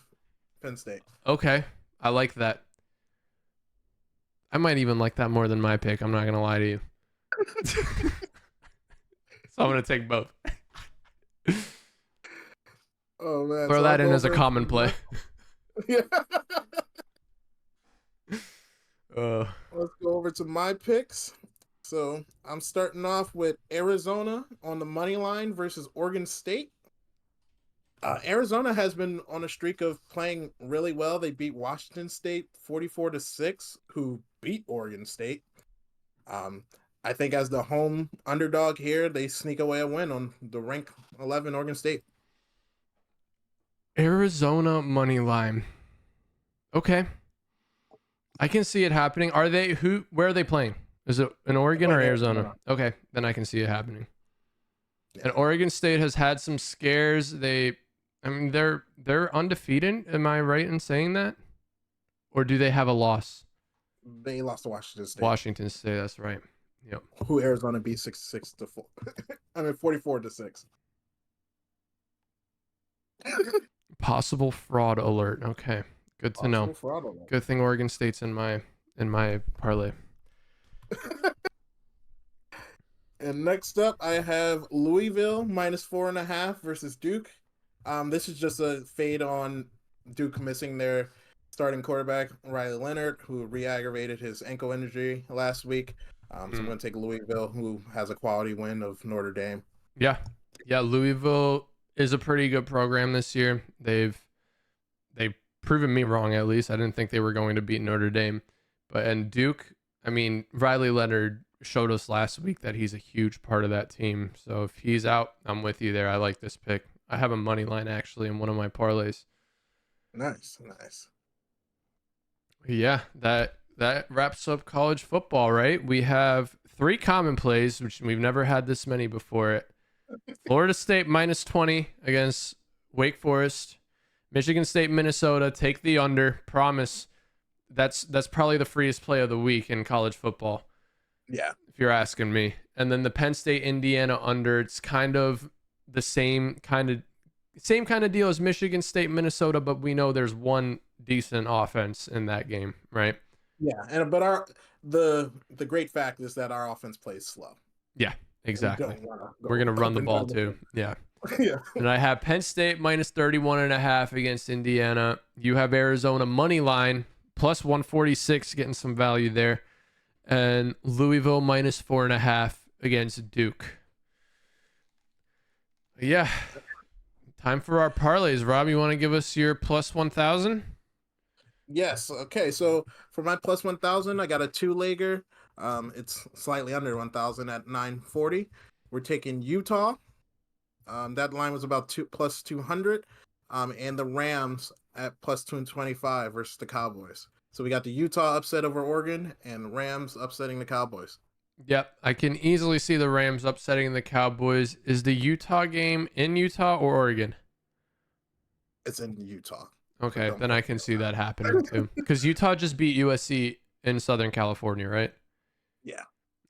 Penn State. Okay. I like that. I might even like that more than my pick. I'm not gonna lie to you. So I'm gonna take both. Oh man, Throw so that I'll in go as a over common to play. Yeah. Uh, Let's go over to my picks. So I'm starting off with Arizona on the money line versus Oregon State. Arizona has been on a streak of playing really well. They beat Washington State 44-6, who beat Oregon State. I think as the home underdog here, they sneak away a win on the rank 11 Oregon State. Arizona money line. Okay. I can see it happening. Where are they playing? Is it in Oregon or Arizona? Okay, then I can see it happening. Yeah. And Oregon State has had some scares. They're undefeated. Am I right in saying that? Or do they have a loss? They lost to Washington State. Washington State, that's right. Yep. Who Arizona beat 66-4. 44-6. Possible fraud alert. Okay. Good to know. Good thing Oregon State's in my parlay. And next up, I have Louisville -4.5 versus Duke. This is just a fade on Duke missing their starting quarterback, Riley Leonard, who re-aggravated his ankle injury last week. So I'm going to take Louisville, who has a quality win of Notre Dame. Yeah. Louisville is a pretty good program this year. They've proven me wrong, at least. I didn't think they were going to beat Notre Dame. And Duke, I mean, Riley Leonard showed us last week that he's a huge part of that team. So if he's out, I'm with you there. I like this pick. I have a money line actually in one of my parlays. Nice. Yeah, that wraps up college football, right? We have 3 common plays, which we've never had this many before. Florida State -20 against Wake Forest. Michigan State, Minnesota, take the under. Promise. That's probably the freest play of the week in college football. Yeah. If you're asking me. And then the Penn State, Indiana under. It's kind of the same kind of deal as Michigan State, Minnesota, but we know there's one decent offense in that game, right? Yeah, but the great fact is that our offense plays slow. Yeah, exactly. We're gonna run the ball too. Yeah. Yeah. And I have Penn State -31.5 against Indiana. You have Arizona money line +146, getting some value there, and Louisville -4.5 against Duke. Yeah. Time for our parlays. Rob, you want to give us your +1,000? Yes. Okay. So for my +1,000, I got a 2-legger. It's slightly under 1,000 at 940. We're taking Utah. That line was about +200. And the Rams at +225 versus the Cowboys. So we got the Utah upset over Oregon and Rams upsetting the Cowboys. Yep, I can easily see the Rams upsetting the Cowboys. Is the Utah game in Utah or Oregon? It's in Utah. Okay, then I can see that happening too. Because Utah just beat USC in Southern California, right? Yeah.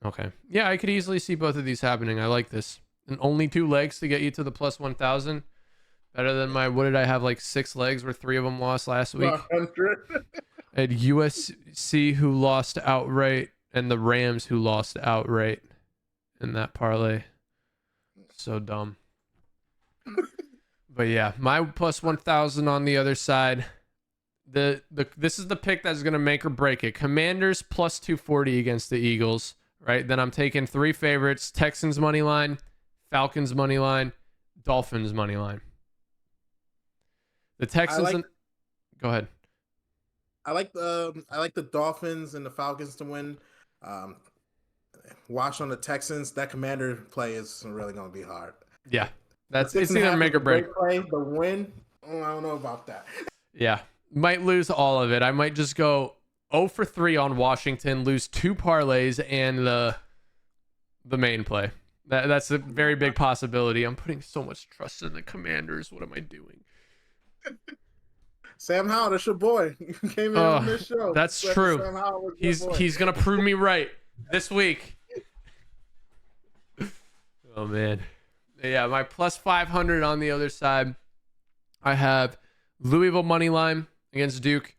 Okay. Yeah, I could easily see both of these happening. I like this. And only 2 legs to get you to the +1,000. Better than my, what did I have, like 6 legs where 3 of them lost last week? 100. I had USC who lost outright and the Rams who lost outright in that parlay. So dumb. But yeah, my +1,000 on the other side. This is the pick that's going to make or break it. Commanders +240 against the Eagles, right? Then I'm taking 3 favorites: Texans money line, Falcons money line, Dolphins money line. The Texans. Go ahead. I like the Dolphins and the Falcons to win. Watch on the Texans. That Commander play is really going to be hard. Yeah, it's either make or break. Play, the win. I don't know about that. Yeah, might lose all of it. I might just go 0 for 3 on Washington, lose 2 parlays and the main play. That's a very big possibility. I'm putting so much trust in the Commanders. What am I doing? Sam Howell, that's your boy. You came in on this show. That's true. He's gonna prove me right this week. Oh man. Yeah, my +500 on the other side. I have Louisville money line against Duke,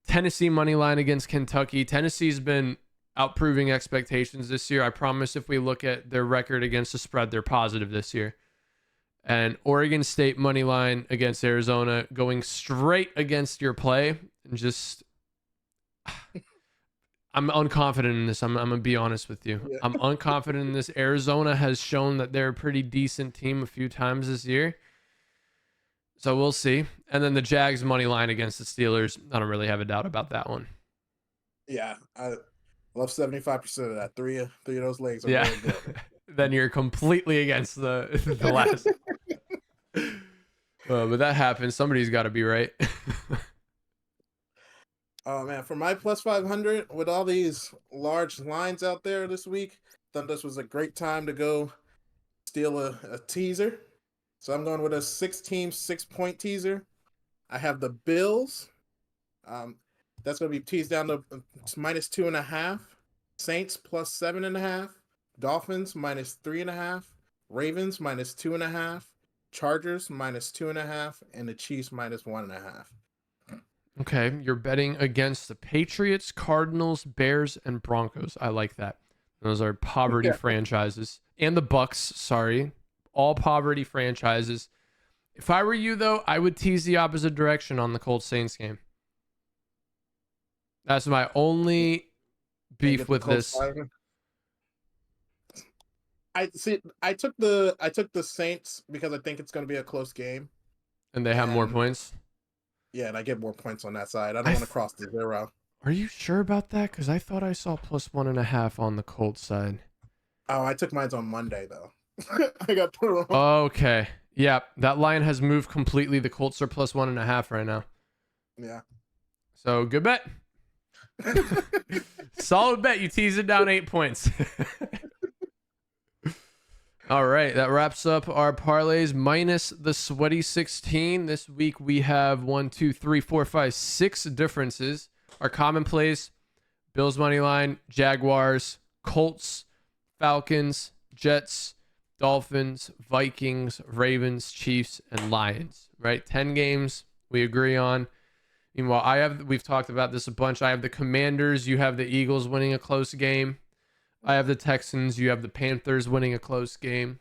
Tennessee money line against Kentucky. Tennessee's been outproving expectations this year. I promise if we look at their record against the spread, they're positive this year. And Oregon State money line against Arizona, going straight against your play. And just, I'm unconfident in this. I'm going to be honest with you. Yeah. I'm unconfident in this. Arizona has shown that they're a pretty decent team a few times this year. So we'll see. And then the Jags money line against the Steelers. I don't really have a doubt about that one. Yeah, I love 75% of that. Three of those legs are Yeah. really good. Then you're completely against the last. But that happens. Somebody's got to be right. Oh man, for my plus 500 with all these large lines out there this week, thought this was a great time to go steal a teaser. So I'm going with a 6-team, 6-point teaser. I have the Bills. That's going to be teased down to -2.5. Saints plus 7.5. Dolphins -3.5. Ravens -2.5. Chargers -2.5. And the Chiefs -1.5. Okay, you're betting against the Patriots, Cardinals, Bears, and Broncos. I like that. Those are poverty franchises. And the Bucks, sorry. All poverty franchises. If I were you, though, I would tease the opposite direction on the Colts Saints game. That's my only beef with this. I took the Saints because I think it's going to be a close game. And they have more points? Yeah, and I get more points on that side. I don't want to cross the 0. Are you sure about that? Because I thought I saw plus 1.5 on the Colts side. Oh, I took mine on Monday, though. I got put wrong. Okay. Yeah, that line has moved completely. The Colts are plus 1.5 right now. Yeah. So, good bet. Solid bet. You tease it down 8 points. All right, that wraps up our parlays minus the sweaty 16. This week we have 6 differences. Our common plays: Bills money line, Jaguars, Colts, Falcons, Jets, Dolphins, Vikings, Ravens, Chiefs, and Lions. Right, 10 games we agree on. Meanwhile, we've talked about this a bunch. I have the Commanders. You have the Eagles winning a close game. I have the Texans. You have the Panthers winning a close game.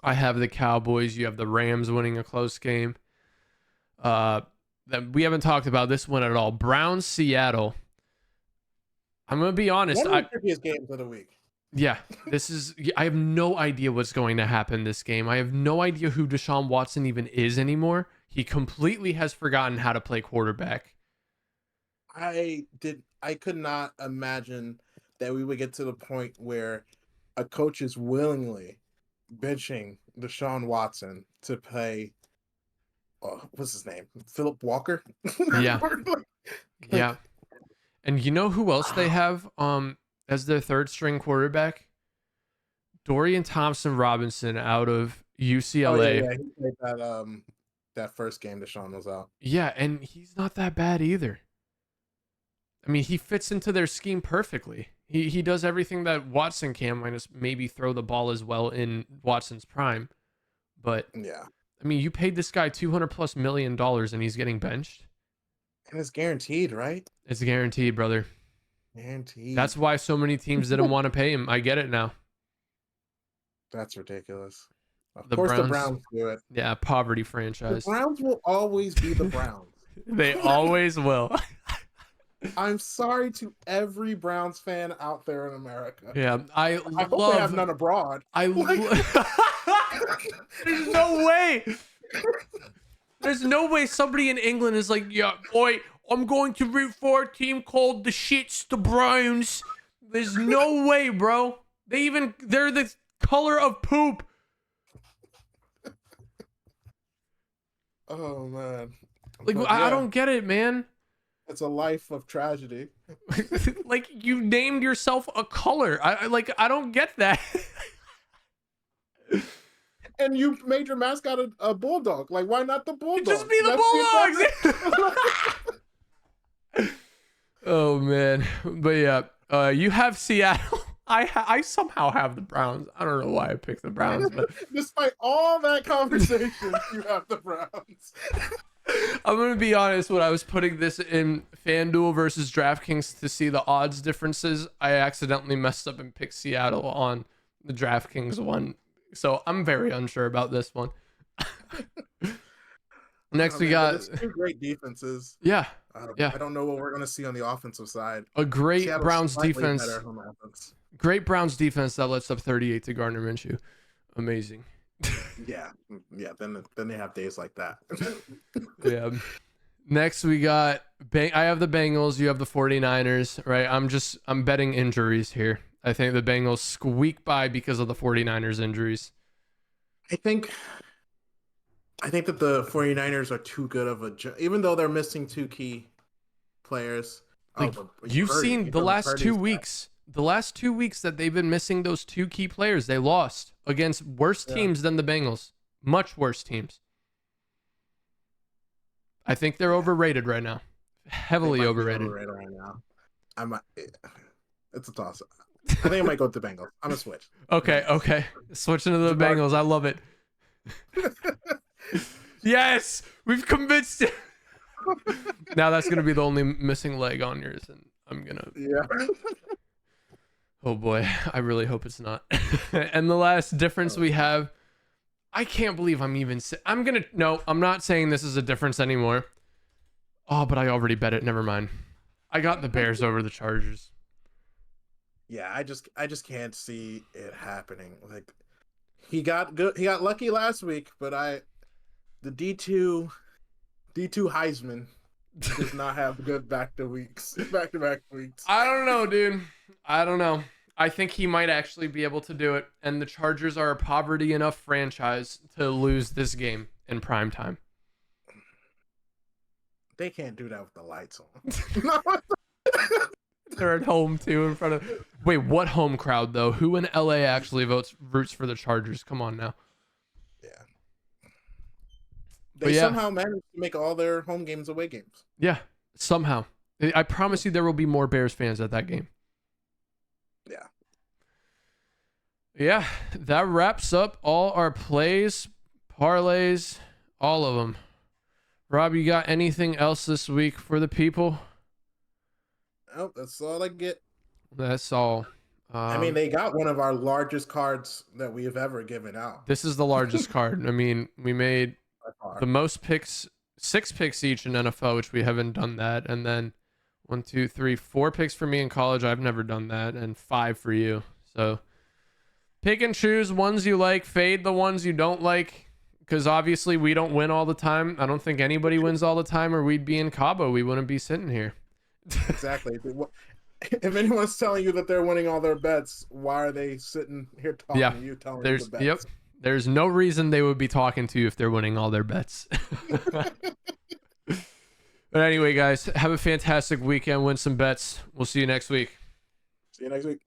I have the Cowboys. You have the Rams winning a close game. We haven't talked about this one at all. Browns, Seattle. I'm going to be honest. One of the trickiest games of the week. Yeah, I have no idea what's going to happen this game. I have no idea who Deshaun Watson even is anymore. He completely has forgotten how to play quarterback. I could not imagine that we would get to the point where a coach is willingly benching Deshaun Watson to play, what's his name? Philip Walker? Yeah. Yeah. And you know who else they have as their third string quarterback? Dorian Thompson-Robinson out of UCLA. Oh, yeah. He played that first game Deshaun was out. Yeah, and he's not that bad either. I mean, he fits into their scheme perfectly. He does everything that Watson can, minus maybe throw the ball as well in Watson's prime. But yeah, I mean, you paid this guy $200+ million and he's getting benched. And it's guaranteed, right? It's guaranteed, brother. Guaranteed. That's why so many teams didn't want to pay him. I get it now. That's ridiculous. Of The course, Browns, the Browns do it. Yeah, poverty franchise. The Browns will always be the Browns. They always will. I'm sorry to every Browns fan out there in America. Yeah, I hope they have none abroad. There's no way. There's no way somebody in England is like, yeah, boy, I'm going to root for a team called the Shits, the Browns. There's no way, bro. They're the color of poop. Oh man. Like, I don't get it, man. It's a life of tragedy. Like, you named yourself a color. I don't get that. And you made your mascot a bulldog. Like, why not the bulldog? Just be the Bulldogs. Oh man, but yeah, you have Seattle. I somehow have the Browns. I don't know why I picked the Browns, but despite all that conversation, you have the Browns. I'm gonna be honest. When I was putting this in FanDuel versus DraftKings to see the odds differences, I accidentally messed up and picked Seattle on the DraftKings one. So I'm very unsure about this one. Next, we got it's two great defenses. yeah. I don't know what we're gonna see on the offensive side. A great Seattle's Browns slightly defense. better on offense. Great Browns defense that lets up 38 to Gardner Minshew. Amazing. Yeah. Then they have days like that. Yeah. Next, we got I have the Bengals. You have the 49ers, right? I'm betting injuries here. I think the Bengals squeak by because of the 49ers injuries. I think that the 49ers are too good of even though they're missing two key players. Like, you've seen the last 2 weeks. The last 2 weeks that they've been missing those two key players, they lost against worse teams than the Bengals. Much worse teams. I think they're overrated right now. Heavily overrated right now. It's a toss. I think I might go with the Bengals. I'm gonna switch. Okay. Switching to the Bengals. I love it. Yes, we've convinced you. Now that's gonna be the only missing leg on yours, and I'm gonna. Yeah. Oh boy, I really hope it's not. And the last difference we have, I can't believe I'm not saying this is a difference anymore. Oh, but I already bet it. Never mind. I got the Bears over the Chargers. Yeah, I just can't see it happening. Like, he got lucky last week, but the D2 Heisman does not have good back-to-back weeks. I don't know, dude. I don't know. I think he might actually be able to do it, and the Chargers are a poverty enough franchise to lose this game in prime time. They can't do that with the lights on. They're at home too, in front of. Wait, what home crowd though? Who in LA actually roots for the Chargers? Come on now. Yeah. They somehow managed to make all their home games away games. Yeah, somehow. I promise you, there will be more Bears fans at that game. Yeah. Yeah, that wraps up all our plays, parlays, all of them. Rob, you got anything else this week for the people? Nope, that's all I get. That's all. I mean, they got one of our largest cards that we have ever given out. This is the largest card. I mean, we made the most picks, 6 picks each in NFL, which we haven't done that. And then 1, 2, 3, 4 picks for me in college. I've never done that. And 5 for you. So pick and choose ones you like, fade the ones you don't like. Because obviously we don't win all the time. I don't think anybody wins all the time, or we'd be in Cabo. We wouldn't be sitting here. Exactly. If anyone's telling you that they're winning all their bets, why are they sitting here talking to you, telling you the bets? Yep. There's no reason they would be talking to you if they're winning all their bets. But anyway, guys, have a fantastic weekend. Win some bets. We'll see you next week. See you next week.